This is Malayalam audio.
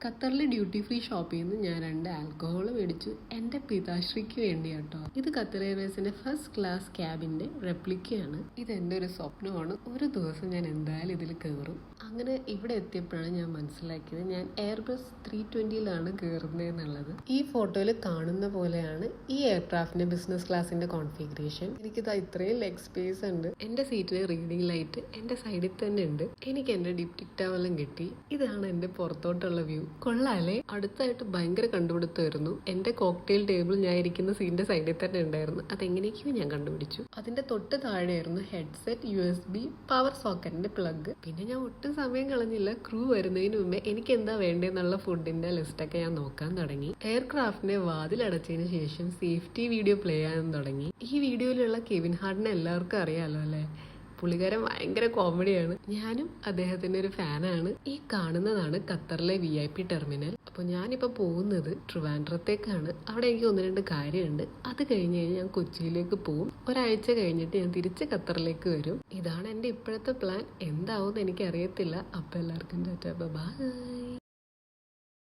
ഖത്തറിൽ ഡ്യൂട്ടി ഫ്രീ ഷോപ്പിൽ നിന്ന് ഞാൻ 2 ആൽക്കഹോൾ മേടിച്ചു എൻ്റെ പിതാശ്രീക്ക് വേണ്ടി കേട്ടോ. ഇത് ഖത്തർ എയർവേസിന്റെ ഫസ്റ്റ് ക്ലാസ് ക്യാബിന്റെ റെപ്ലിക്കയാണ്. ഇത് എൻ്റെ ഒരു സ്വപ്നമാണ്. ഒരു ദിവസം ഞാൻ എന്തായാലും ഇതിൽ കയറും. അങ്ങനെ ഇവിടെ എത്തിയപ്പോഴാണ് ഞാൻ മനസ്സിലാക്കിയത് ഞാൻ എയർബസ് 320ലാണ് കയറുന്നത് എന്നുള്ളത്. ഈ ഫോട്ടോയിൽ കാണുന്ന പോലെയാണ് ഈ എയർക്രാഫ്റ്റിന്റെ ബിസിനസ് ക്ലാസിന്റെ കോൺഫിഗറേഷൻ. എനിക്കിത് ഇത്രയും ലെഗ് സ്പേസ് ഉണ്ട്. എൻ്റെ സീറ്റിൽ റീഡിംഗ് ലൈറ്റ് എൻ്റെ സൈഡിൽ തന്നെ ഉണ്ട്. എനിക്ക് എൻ്റെ ഡിപ്റ്റിക് ടവലും കിട്ടി. ഇതാണ് എൻ്റെ പുറത്തോട്ടുള്ള വ്യൂ. കൊള്ളാലേ. അടുത്തായിട്ട് ഭയങ്കര കണ്ടുപിടുത്തമായിരുന്നു. എന്റെ കോക്ടെയിൽ ടേബിൾ ഞാൻ ഇരിക്കുന്ന സീറ്റിന്റെ സൈഡിൽ തന്നെ ഉണ്ടായിരുന്നു. അതെങ്ങനെയൊക്കെയോ ഞാൻ കണ്ടുപിടിച്ചു. അതിന്റെ തൊട്ട് താഴെയായിരുന്നു ഹെഡ്സെറ്റ്, USB, പവർ സോക്കറ്റിന്റെ പ്ലഗ്. പിന്നെ ഞാൻ ഒട്ടും സമയം കളഞ്ഞില്ല. ക്രൂ വരുന്നതിന് മുമ്പേ എനിക്ക് എന്താ വേണ്ടതെന്നുള്ള ഫുഡിന്റെ ലിസ്റ്റൊക്കെ ഞാൻ നോക്കാൻ തുടങ്ങി. എയർക്രാഫ്റ്റിന്റെ വാതിലടച്ചതിന് ശേഷം സേഫ്റ്റി വീഡിയോ പ്ലേ ചെയ്യാൻ തുടങ്ങി. ഈ വീഡിയോയിലുള്ള കെവിൻ ഹാർട്ടിനെ എല്ലാവർക്കും അറിയാലോ അല്ലേ. പുള്ളിക്കാരൻ ഭയങ്കര കോമഡിയാണ്. ഞാനും അദ്ദേഹത്തിന്റെ ഒരു ഫാനാണ്. ഈ കാണുന്നതാണ് ഖത്തറിലെ VIP ടെർമിനൽ. അപ്പോൾ ഞാനിപ്പോൾ പോകുന്നത് ട്രിവാൻഡ്രത്തേക്കാണ്. അവിടെ എനിക്ക് 1-2 കാര്യമുണ്ട്. അത് കഴിഞ്ഞ് കഴിഞ്ഞാൽ ഞാൻ കൊച്ചിയിലേക്ക് പോകും. ഒരാഴ്ച കഴിഞ്ഞിട്ട് ഞാൻ തിരിച്ച് ഖത്തറിലേക്ക് വരും. ഇതാണ് എൻ്റെ ഇപ്പോഴത്തെ പ്ലാൻ. എന്താവും എനിക്കറിയത്തില്ല. അപ്പോൾ എല്ലാവർക്കും ടാറ്റാ ബൈ.